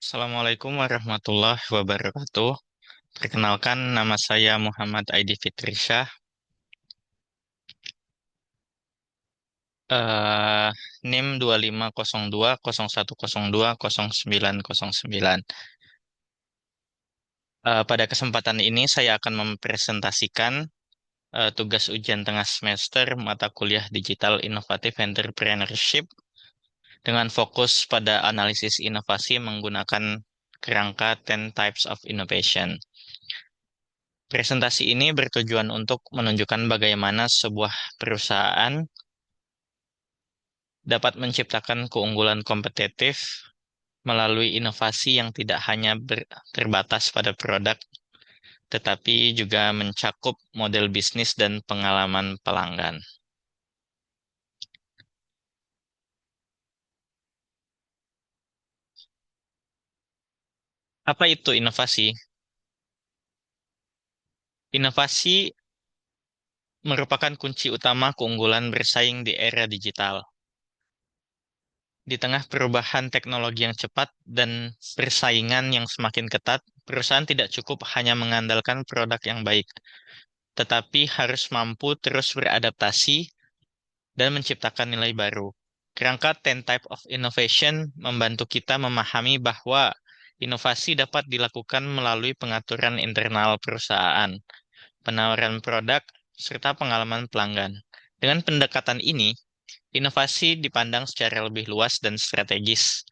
Assalamualaikum warahmatullahi wabarakatuh. Perkenalkan, nama saya Muhammad Aidi Fitrisyah. Eh NIM 250201020909. Pada kesempatan ini saya akan mempresentasikan tugas ujian tengah semester mata kuliah Digital Innovative Entrepreneurship dengan fokus pada analisis inovasi menggunakan kerangka 10 Types of Innovation. Presentasi ini bertujuan untuk menunjukkan bagaimana sebuah perusahaan dapat menciptakan keunggulan kompetitif melalui inovasi yang tidak hanya terbatas pada produk, tetapi juga mencakup model bisnis dan pengalaman pelanggan. Apa itu inovasi? Inovasi merupakan kunci utama keunggulan bersaing di era digital. Di tengah perubahan teknologi yang cepat dan persaingan yang semakin ketat, perusahaan tidak cukup hanya mengandalkan produk yang baik, tetapi harus mampu terus beradaptasi dan menciptakan nilai baru. Kerangka 10 Type of Innovation membantu kita memahami bahwa inovasi dapat dilakukan melalui pengaturan internal perusahaan, penawaran produk, serta pengalaman pelanggan. Dengan pendekatan ini, inovasi dipandang secara lebih luas dan strategis,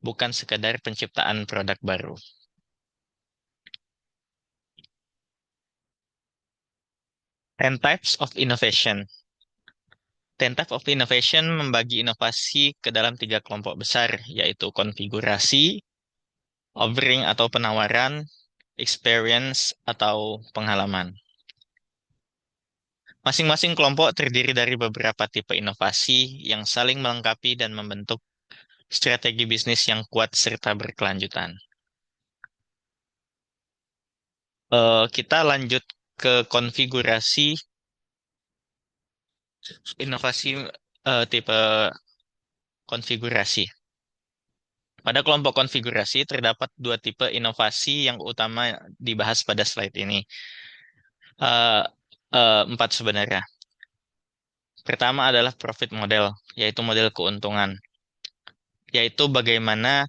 bukan sekadar penciptaan produk baru. 10 Types of Innovation. 10 Types of Innovation membagi inovasi ke dalam tiga kelompok besar, yaitu konfigurasi, offering atau penawaran, experience atau pengalaman. Masing-masing kelompok terdiri dari beberapa tipe inovasi yang saling melengkapi dan membentuk strategi bisnis yang kuat serta berkelanjutan. Kita lanjut ke konfigurasi inovasi tipe konfigurasi. Pada kelompok konfigurasi terdapat dua tipe inovasi yang utama dibahas pada slide ini. Eh, Empat sebenarnya. Pertama adalah profit model, yaitu model keuntungan, yaitu bagaimana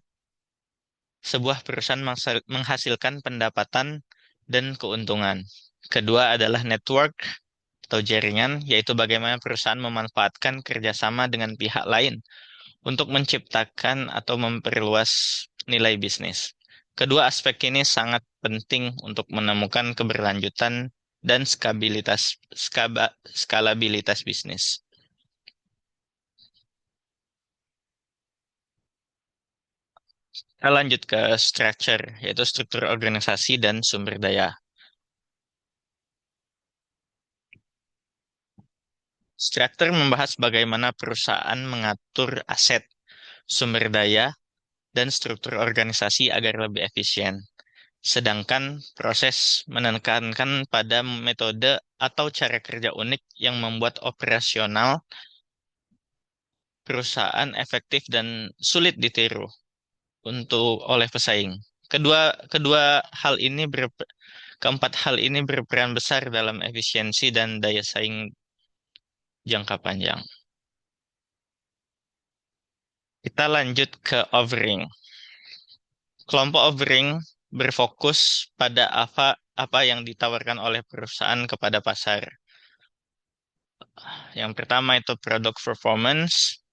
sebuah perusahaan menghasilkan pendapatan dan keuntungan. Kedua adalah network atau jaringan, yaitu bagaimana perusahaan memanfaatkan kerjasama dengan pihak lain untuk menciptakan atau memperluas nilai bisnis. Kedua aspek ini sangat penting untuk menemukan keberlanjutan dan skalabilitas bisnis. Kita lanjut ke structure, yaitu struktur organisasi dan sumber daya. Structure membahas bagaimana perusahaan mengatur aset, sumber daya, dan struktur organisasi agar lebih efisien. Sedangkan proses menekankan pada metode atau cara kerja unik yang membuat operasional perusahaan efektif dan sulit ditiru untuk oleh pesaing. Kedua kedua hal ini keempat hal ini berperan besar dalam efisiensi dan daya saing jangka panjang. Kita lanjut ke offering. Kelompok offering berfokus pada apa yang ditawarkan oleh perusahaan kepada pasar. Yang pertama itu product performance,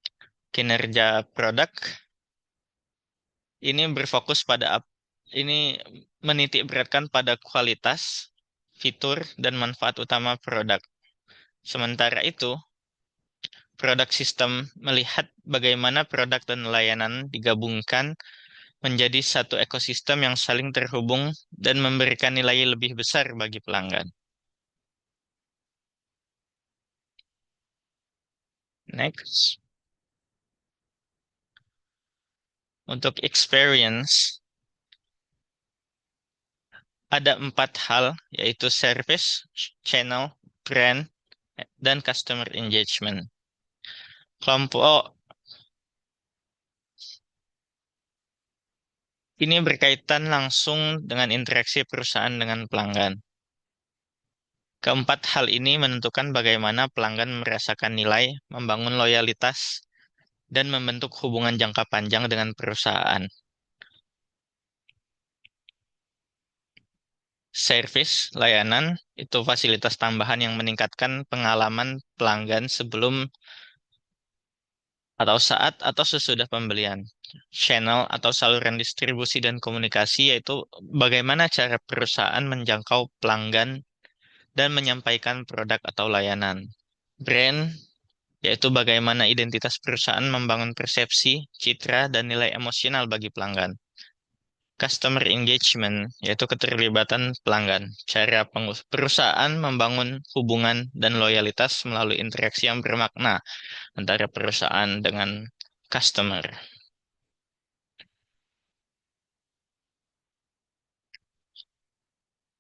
kinerja produk. Ini berfokus pada ini menitik beratkan pada kualitas, fitur, dan manfaat utama produk. Sementara itu, produk sistem melihat bagaimana produk dan layanan digabungkan menjadi satu ekosistem yang saling terhubung dan memberikan nilai lebih besar bagi pelanggan. Next, untuk experience, ada empat hal, yaitu service, channel, brand, dan customer engagement. Kelompok Ini berkaitan langsung dengan interaksi perusahaan dengan pelanggan. Keempat hal ini menentukan bagaimana pelanggan merasakan nilai, membangun loyalitas, dan membentuk hubungan jangka panjang dengan perusahaan. Service, layanan, itu fasilitas tambahan yang meningkatkan pengalaman pelanggan sebelum atau saat atau sesudah pembelian. Channel atau saluran distribusi dan komunikasi yaitu bagaimana cara perusahaan menjangkau pelanggan dan menyampaikan produk atau layanan. Brand yaitu bagaimana identitas perusahaan membangun persepsi, citra, dan nilai emosional bagi pelanggan. Customer engagement, yaitu keterlibatan pelanggan. Cara perusahaan membangun hubungan dan loyalitas melalui interaksi yang bermakna antara perusahaan dengan customer.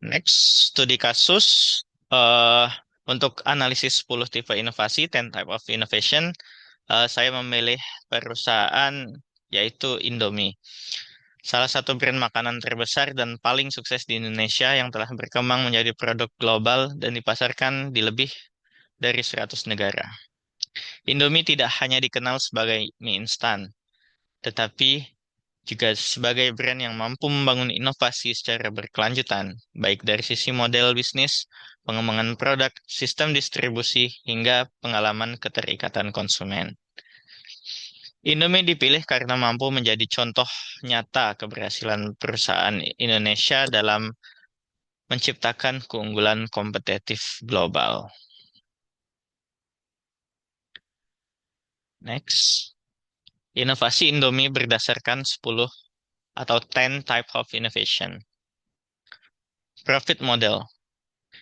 Next, studi kasus. eh untuk analisis 10 tipe inovasi, 10 type of innovation, saya memilih perusahaan yaitu Indomie. Salah satu brand makanan terbesar dan paling sukses di Indonesia yang telah berkembang menjadi produk global dan dipasarkan di lebih dari 100 negara. Indomie tidak hanya dikenal sebagai mie instan, tetapi juga sebagai brand yang mampu membangun inovasi secara berkelanjutan, baik dari sisi model bisnis, pengembangan produk, sistem distribusi, hingga pengalaman keterikatan konsumen. Indomie dipilih karena mampu menjadi contoh nyata keberhasilan perusahaan Indonesia dalam menciptakan keunggulan kompetitif global. Next, inovasi Indomie berdasarkan 10 atau 10 type of innovation. Profit model.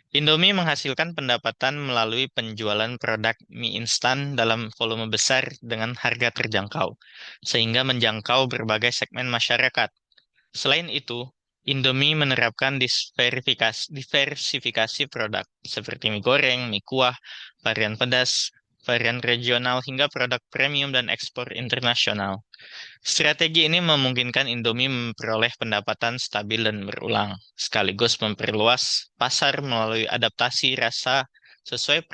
Indomie menghasilkan pendapatan melalui penjualan produk mie instan dalam volume besar dengan harga terjangkau, sehingga menjangkau berbagai segmen masyarakat. Selain itu, Indomie menerapkan diversifikasi produk seperti mie goreng, mie kuah, varian pedas, varian regional, hingga produk premium dan ekspor internasional. Strategi ini memungkinkan Indomie memperoleh pendapatan stabil dan berulang, sekaligus memperluas pasar melalui adaptasi rasa sesuai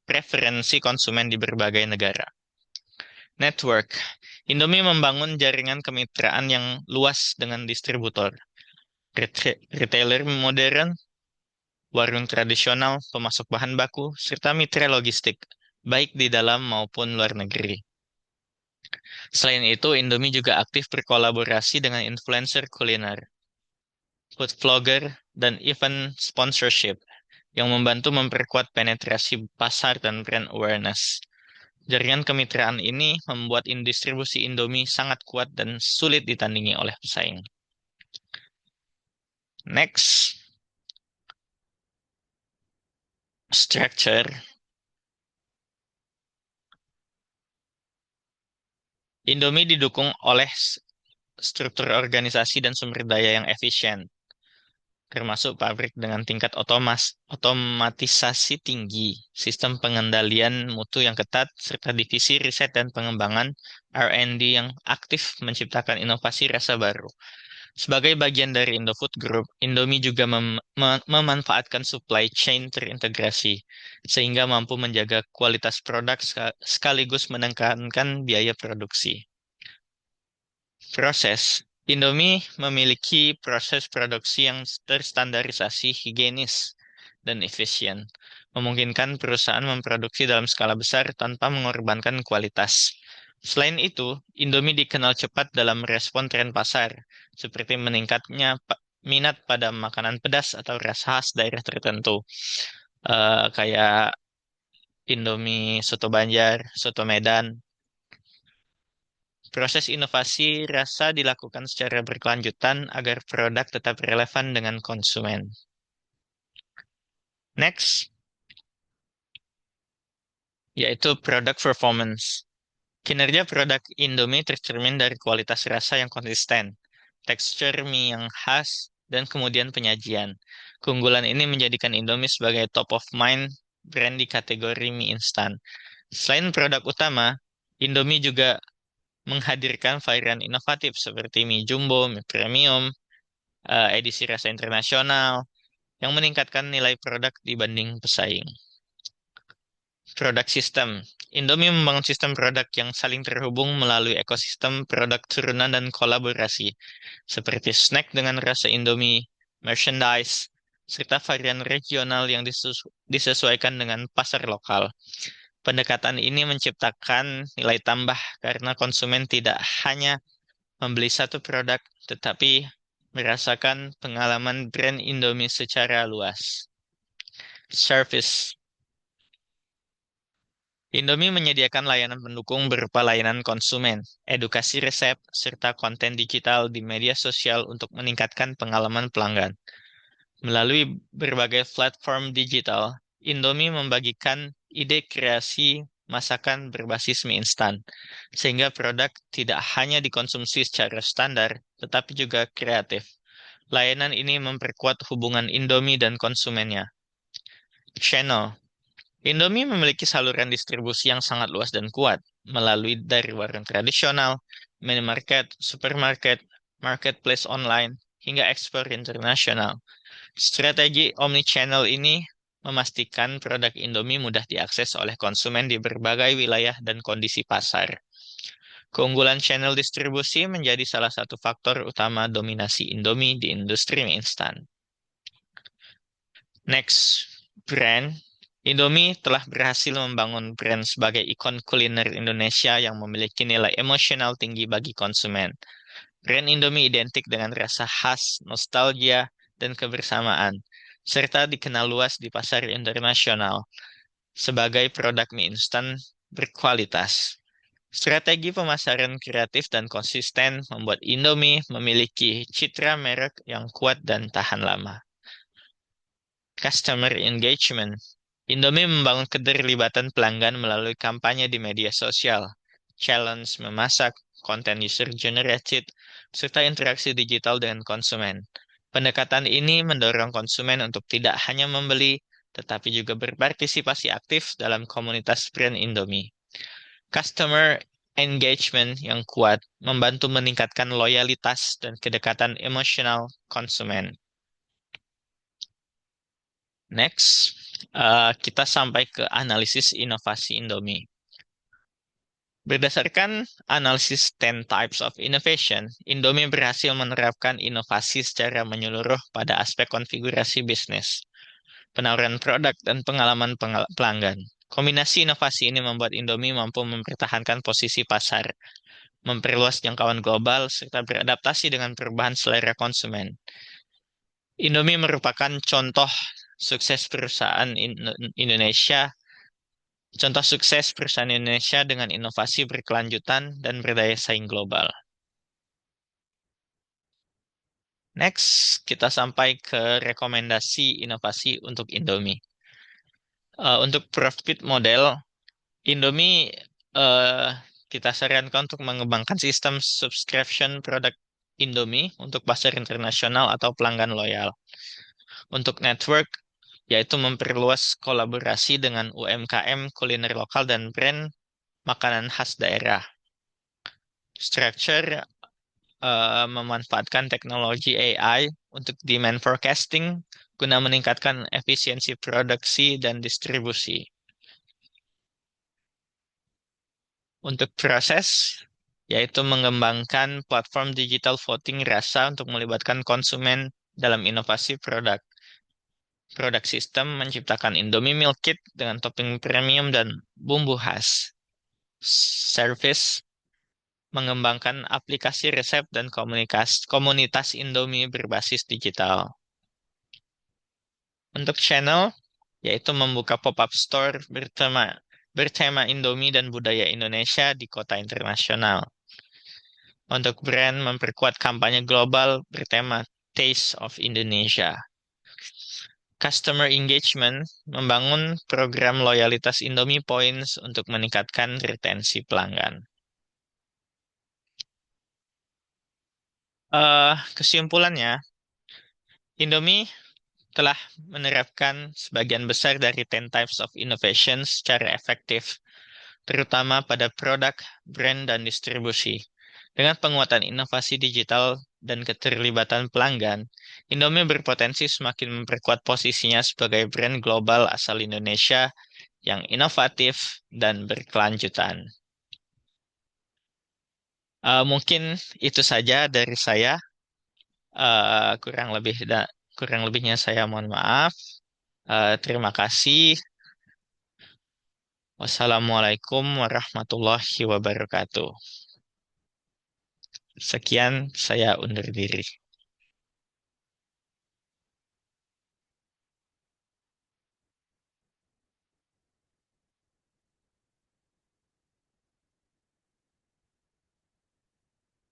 preferensi konsumen di berbagai negara. Network. Indomie membangun jaringan kemitraan yang luas dengan distributor, retailer modern, warung tradisional, pemasok bahan baku, serta mitra logistik, baik di dalam maupun luar negeri. Selain itu, Indomie juga aktif berkolaborasi dengan influencer kuliner, food vlogger, dan event sponsorship yang membantu memperkuat penetrasi pasar dan brand awareness. Jaringan kemitraan ini membuat distribusi Indomie sangat kuat dan sulit ditandingi oleh pesaing. Next, structure. Indomie didukung oleh struktur organisasi dan sumber daya yang efisien, termasuk pabrik dengan tingkat otomatisasi tinggi, sistem pengendalian mutu yang ketat, serta divisi riset dan pengembangan R&D yang aktif menciptakan inovasi rasa baru. Sebagai bagian dari Indofood Group, Indomie juga memanfaatkan supply chain terintegrasi, sehingga mampu menjaga kualitas produk sekaligus menekankan biaya produksi. Proses. Indomie memiliki proses produksi yang terstandarisasi, higienis, dan efisien, memungkinkan perusahaan memproduksi dalam skala besar tanpa mengorbankan kualitas. Selain itu, Indomie dikenal cepat dalam respon tren pasar, seperti meningkatnya minat pada makanan pedas atau rasa khas daerah tertentu, kayak Indomie Soto Banjar, Soto Medan. Proses inovasi rasa dilakukan secara berkelanjutan agar produk tetap relevan dengan konsumen. Next, yaitu product performance. Kinerja produk Indomie tercermin dari kualitas rasa yang konsisten, tekstur mie yang khas, dan kemudian penyajian. Keunggulan ini menjadikan Indomie sebagai top of mind brand di kategori mie instan. Selain produk utama, Indomie juga menghadirkan varian inovatif seperti mie jumbo, mie premium, edisi rasa internasional, yang meningkatkan nilai produk dibanding pesaing. Product System. Indomie membangun sistem produk yang saling terhubung melalui ekosistem produk turunan dan kolaborasi, seperti snack dengan rasa Indomie, merchandise, serta varian regional yang disesuaikan dengan pasar lokal. Pendekatan ini menciptakan nilai tambah karena konsumen tidak hanya membeli satu produk, tetapi merasakan pengalaman brand Indomie secara luas. Service. Indomie menyediakan layanan pendukung berupa layanan konsumen, edukasi resep, serta konten digital di media sosial untuk meningkatkan pengalaman pelanggan. Melalui berbagai platform digital, Indomie membagikan ide kreasi masakan berbasis mie instan, sehingga produk tidak hanya dikonsumsi secara standar, tetapi juga kreatif. Layanan ini memperkuat hubungan Indomie dan konsumennya. Channel. Indomie memiliki saluran distribusi yang sangat luas dan kuat, melalui dari warung tradisional, minimarket, supermarket, marketplace online, hingga ekspor internasional. Strategi omnichannel ini memastikan produk Indomie mudah diakses oleh konsumen di berbagai wilayah dan kondisi pasar. Keunggulan channel distribusi menjadi salah satu faktor utama dominasi Indomie di industri mie instan. Next, brand. Indomie telah berhasil membangun brand sebagai ikon kuliner Indonesia yang memiliki nilai emosional tinggi bagi konsumen. Brand Indomie identik dengan rasa khas, nostalgia, dan kebersamaan, serta dikenal luas di pasar internasional sebagai produk mie instan berkualitas. Strategi pemasaran kreatif dan konsisten membuat Indomie memiliki citra merek yang kuat dan tahan lama. Customer engagement. Indomie membangun keterlibatan pelanggan melalui kampanye di media sosial, challenge memasak, konten user generated, serta interaksi digital dengan konsumen. Pendekatan ini mendorong konsumen untuk tidak hanya membeli, tetapi juga berpartisipasi aktif dalam komunitas brand Indomie. Customer engagement yang kuat membantu meningkatkan loyalitas dan kedekatan emosional konsumen. Next, kita sampai ke analisis inovasi Indomie. Berdasarkan analisis 10 Types of Innovation, Indomie berhasil menerapkan inovasi secara menyeluruh pada aspek konfigurasi bisnis, penawaran produk, dan pengalaman pelanggan. Kombinasi inovasi ini membuat Indomie mampu mempertahankan posisi pasar, memperluas jangkauan global, serta beradaptasi dengan perubahan selera konsumen. Indomie merupakan contoh sukses perusahaan Indonesia, contoh sukses perusahaan Indonesia dengan inovasi berkelanjutan dan berdaya saing global. Next, kita sampai ke rekomendasi inovasi untuk Indomie. Untuk profit model, Indomie eh, kita sarankan untuk mengembangkan sistem subscription produk Indomie untuk pasar internasional atau pelanggan loyal. Untuk network, yaitu memperluas kolaborasi dengan UMKM, kuliner lokal, dan brand makanan khas daerah. Structure memanfaatkan teknologi AI untuk demand forecasting guna meningkatkan efisiensi produksi dan distribusi. Untuk proses, yaitu mengembangkan platform digital voting rasa untuk melibatkan konsumen dalam inovasi produk. Produk sistem menciptakan Indomie Meal Kit dengan topping premium dan bumbu khas. Service mengembangkan aplikasi resep dan komunitas Indomie berbasis digital. Untuk channel, yaitu membuka pop-up store bertema Indomie dan budaya Indonesia di kota internasional. Untuk brand, memperkuat kampanye global bertema Taste of Indonesia. Customer engagement, membangun program loyalitas Indomie Points untuk meningkatkan retensi pelanggan. Kesimpulannya, Indomie telah menerapkan sebagian besar dari 10 Types of Innovation secara efektif terutama pada produk, brand, dan distribusi. Dengan penguatan inovasi digital dan keterlibatan pelanggan, Indomie berpotensi semakin memperkuat posisinya sebagai brand global asal Indonesia yang inovatif dan berkelanjutan. Mungkin itu saja dari saya. Eh, kurang lebih kurang lebihnya saya mohon maaf. Terima kasih. Wassalamualaikum warahmatullahi wabarakatuh. Sekian, saya undur diri.